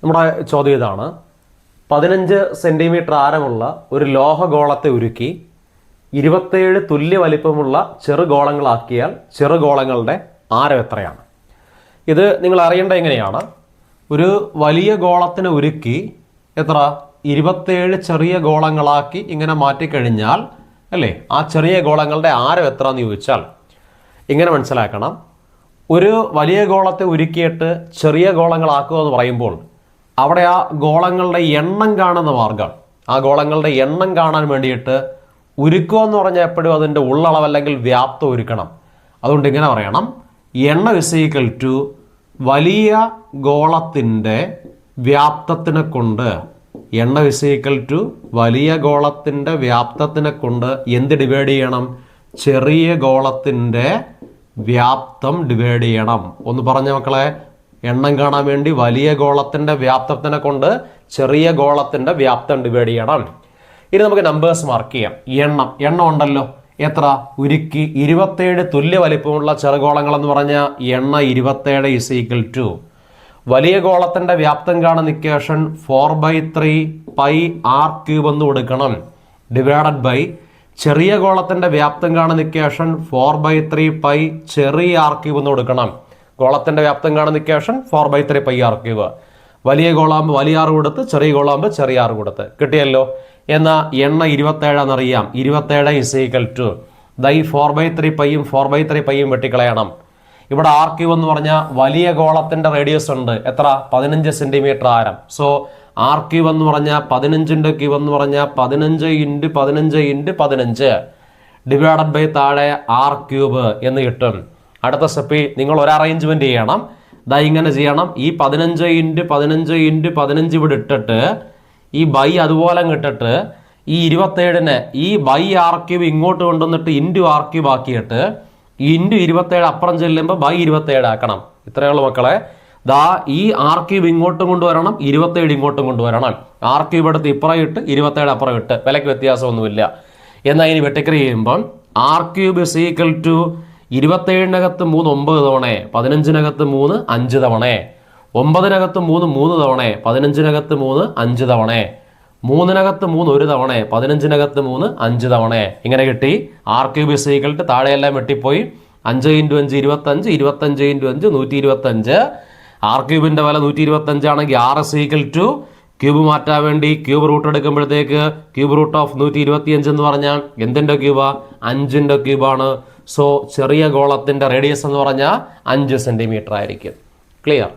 നമ്മുടെ ചോദ്യം ഇതാണ്. 15 സെൻറ്റിമീറ്റർ ആരമുള്ള ഒരു ലോഹഗോളത്തെ ഉരുക്കി 27 തുല്യ വലിപ്പമുള്ള ചെറുഗോളങ്ങളാക്കിയാൽ ചെറുഗോളങ്ങളുടെ ആരം എത്രയാണ്? ഇത് നിങ്ങൾ അറിയേണ്ടത് എങ്ങനെയാണ്? ഒരു വലിയ ഗോളത്തിനെ ഉരുക്കി എത്ര 27 ചെറിയ ഗോളങ്ങളാക്കി ഇങ്ങനെ മാറ്റിക്കഴിഞ്ഞാൽ അല്ലേ, ആ ചെറിയ ഗോളങ്ങളുടെ ആരം എത്ര എന്ന് ചോദിച്ചാൽ ഇങ്ങനെ മനസ്സിലാക്കണം. ഒരു വലിയ ഗോളത്തെ ഉരുക്കിയിട്ട് ചെറിയ ഗോളങ്ങളാക്കുക എന്ന് പറയുമ്പോൾ അവിടെ ആ ഗോളങ്ങളുടെ എണ്ണം കാണുന്ന മാർഗ്ഗം, ആ ഗോളങ്ങളുടെ എണ്ണം കാണാൻ വേണ്ടിയിട്ട് ഉരുക്കുക എന്ന് പറഞ്ഞാൽ എപ്പോഴും അതിൻ്റെ ഉള്ളളവ് അല്ലെങ്കിൽ വ്യാപ്തം ഉരുക്കണം. അതുകൊണ്ട് ഇങ്ങനെ പറയണം, എണ്ണം ഇസ് ടു വലിയ ഗോളത്തിൻ്റെ വ്യാപ്തത്തിനെ കൊണ്ട്, എണ്ണം ഇസ് ടു വലിയ ഗോളത്തിൻ്റെ വ്യാപ്തത്തിനെ കൊണ്ട് എന്ത് ഡിവൈഡ് ചെയ്യണം? ചെറിയ ഗോളത്തിൻ്റെ വ്യാപ്തം ഡിവൈഡ് ചെയ്യണം. ഒന്ന് പറഞ്ഞ മക്കളെ, എണ്ണം കാണാൻ വേണ്ടി വലിയ ഗോളത്തിൻ്റെ വ്യാപ്തത്തിനെ കൊണ്ട് ചെറിയ ഗോളത്തിൻ്റെ വ്യാപ്തം ഡിവൈഡ് ചെയ്യണം. ഇനി നമുക്ക് നമ്പേഴ്സ് മാർക്ക് ചെയ്യാം. എണ്ണം ഉണ്ടല്ലോ, എത്ര? ഉരുക്കി 27 തുല്യ വലിപ്പമുള്ള ചെറുഗോളങ്ങൾ എന്ന് പറഞ്ഞാൽ എണ്ണം 27 ഇസ് ടു വലിയ ഗോളത്തിൻ്റെ വ്യാപ്തം കാണുന്ന ഇക്വേഷൻ 4/3 പൈ ആർ ക്യൂബ് എന്ന് കൊടുക്കണം, ഡിവൈഡഡ് ബൈ ചെറിയ ഗോളത്തിൻ്റെ വ്യാപ്തം കാണുന്ന ഇക്വേഷൻ 4/3 പൈ ചെറിയ ആർ ക്യൂബ് എന്ന് കൊടുക്കണം. ഗോളത്തിൻ്റെ വ്യാപ്തം കാണുന്ന ഇക്വേഷൻ 4/3 പൈ ആർ ക്യൂബ്. വലിയ ഗോളാകുമ്പോൾ വലിയ ആറ് കൊടുത്ത്, ചെറിയ ഗോളാകുമ്പോൾ ചെറിയ ആറ് കൊടുത്ത്. കിട്ടിയല്ലോ. എന്നാൽ എണ്ണം 27 എന്നറിയാം. 27 ഇസ് ടു ഈ 4/3 പൈയും 4/3 പൈയും വെട്ടിക്കളയണം. ഇവിടെ ആർ ക്യൂബ് എന്ന് പറഞ്ഞാൽ വലിയ ഗോളത്തിൻ്റെ റേഡിയസ് ഉണ്ട്, എത്ര? 15 സെൻറ്റിമീറ്റർ ആരം. സോ ആർ ക്യൂബ് എന്ന് പറഞ്ഞാൽ 15ൻ്റെ ക്യൂബ് എന്ന് പറഞ്ഞാൽ 15 × 15 × 15 ഡിവൈഡഡ് ബൈ താഴെ ആർ ക്യൂബ് എന്ന് കിട്ടും. അടുത്ത സ്റ്റെപ്പിൽ നിങ്ങൾ ഒരു അറേഞ്ച്മെന്റ് ചെയ്യണം. ഇങ്ങനെ ചെയ്യണം. ഈ 15 × 15 × 15 ഇവിടെ ഇട്ടിട്ട് ഈ ബൈ അതുപോലെ ഇട്ടിട്ട് ഈ 27നെ ഈ ബൈ ആർ ക്യൂബ് ഇങ്ങോട്ട് കൊണ്ടുവന്നിട്ട് ഇൻറ്റു ആർ ക്യൂബ് ആക്കിയിട്ട് ഇൻറ്റു 27 അപ്പുറം ചെല്ലുമ്പോൾ ബൈ 27 ആക്കണം. ഇത്രയുള്ള മക്കളെ. ഈ ആർ ക്യൂബ് ഇങ്ങോട്ടും കൊണ്ടുവരണം, 27 ഇങ്ങോട്ടും കൊണ്ടുവരണം. ആർ ക്യൂബ് എടുത്ത് ഇപ്പുറം ഇട്ട് 27 അപ്പുറം ഇട്ട്, വിലയ്ക്ക് വ്യത്യാസമൊന്നുമില്ല. എന്നാൽ ഇനി വെട്ടിക്കറി ചെയ്യുമ്പം ആർ ക്യൂബ് ഇസ് ടു 27-നകത്ത് 3 9 തവണ, 15-നകത്ത് 3 5 തവണ, 9-നകത്ത് 3 3 തവണ, 15-നകത്ത് 3 5 തവണ, 3-നകത്ത് 3 1 തവണ, 15-നകത്ത് 3 5 തവണ. ഇങ്ങനെ കിട്ടി. ആർ ക്യൂബ് ഇസ് താഴെയെല്ലാം വെട്ടിപ്പോയി. 5 × 5 25, 25 × 5 125. ആർ ക്യൂബിൻ്റെ വില 125 ആണെങ്കിൽ ആർ ഇസ് ടു ക്യൂബ് മാറ്റാൻ വേണ്ടി ക്യൂബ് റൂട്ട് എടുക്കുമ്പോഴത്തേക്ക് ക്യൂബ് റൂട്ട് ഓഫ് 125 എന്ന് പറഞ്ഞാൽ എന്തിൻ്റെ ക്യൂബാ? 5ൻ്റെ ക്യൂബാണ്. സോ ചെറിയ ഗോളത്തിൻ്റെ റേഡിയസ് എന്ന് പറഞ്ഞാൽ 5 സെൻറ്റിമീറ്റർ ആയിരിക്കും. ക്ലിയർ?